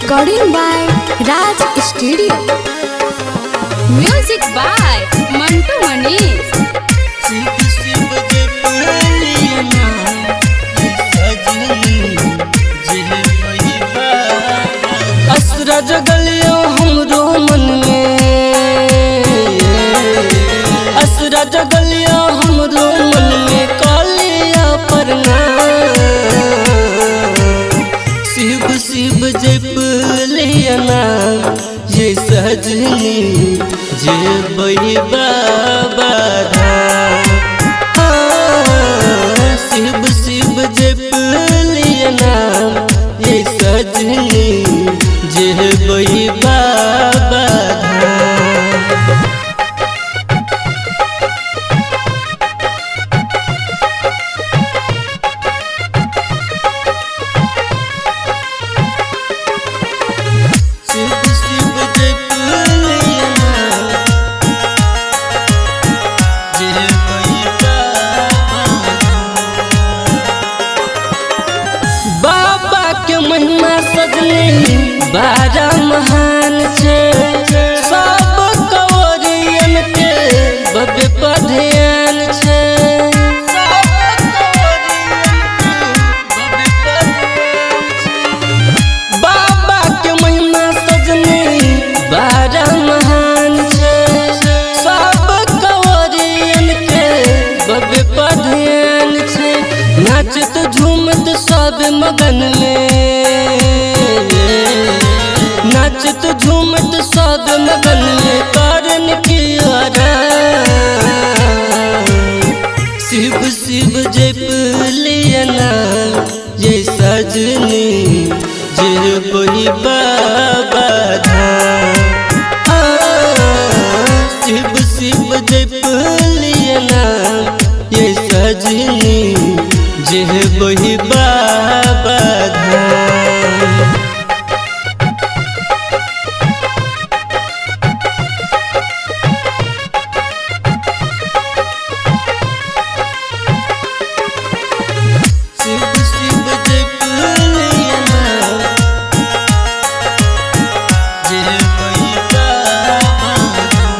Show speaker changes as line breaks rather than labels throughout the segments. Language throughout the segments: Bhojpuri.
Recording by Raj Studio. Music by Mantu Manish.
असरा जगलियो हमरो मन में, असरा जगलियो हमरो मन में कालिया परना। शिव शिव जप लिया नाम ये सजनी जे बही बाबा धाम। हाँ, शिव शिव जप लिया नाम ये सजनी जे बही बाबा धाम। शिव शिव जप लिया नाम जे बही बाबा धाम। बाबा के महिमा सजनी बारा महान छे, सब कवरियन के बबे पर ध्यान छे। बाबा के महिमा सजनी बारा महान छे, सब कवरियन के बबे पर ध्यान छे। नाचत झूमत सब मगन में, नाचत झूमत सब मगन में कारण की आराम। शिव शिव जप लिया नाम ये सजनी जे बही बाबा धाम। शिव शिव जप लिया नाम ये सजनी जे बही बाबा धाम। शिव शिव जप लिया नाम जे बही बाबा धाम।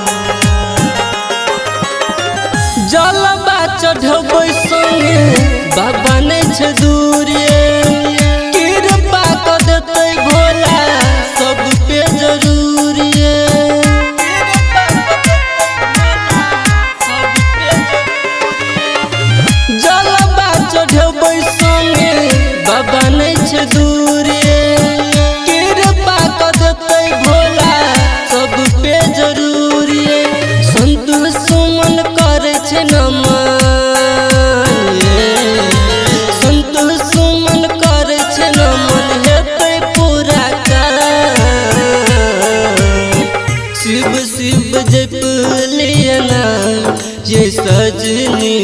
जलवा चढ़बै संगे बाबा नै छै दूरिये, कृपा क देतै भोला सब पे जरूरिये। जलवा चढ़बै संगे बाबा नै छै दूरिये, कृपा क देतै भोला सब पे जरूरिये। संतोष सुमन करे छै नमन, संतोष सुमन करे छै नमन हेतै पूरा काम। शिव शिव जप लिया नाम ये सजनी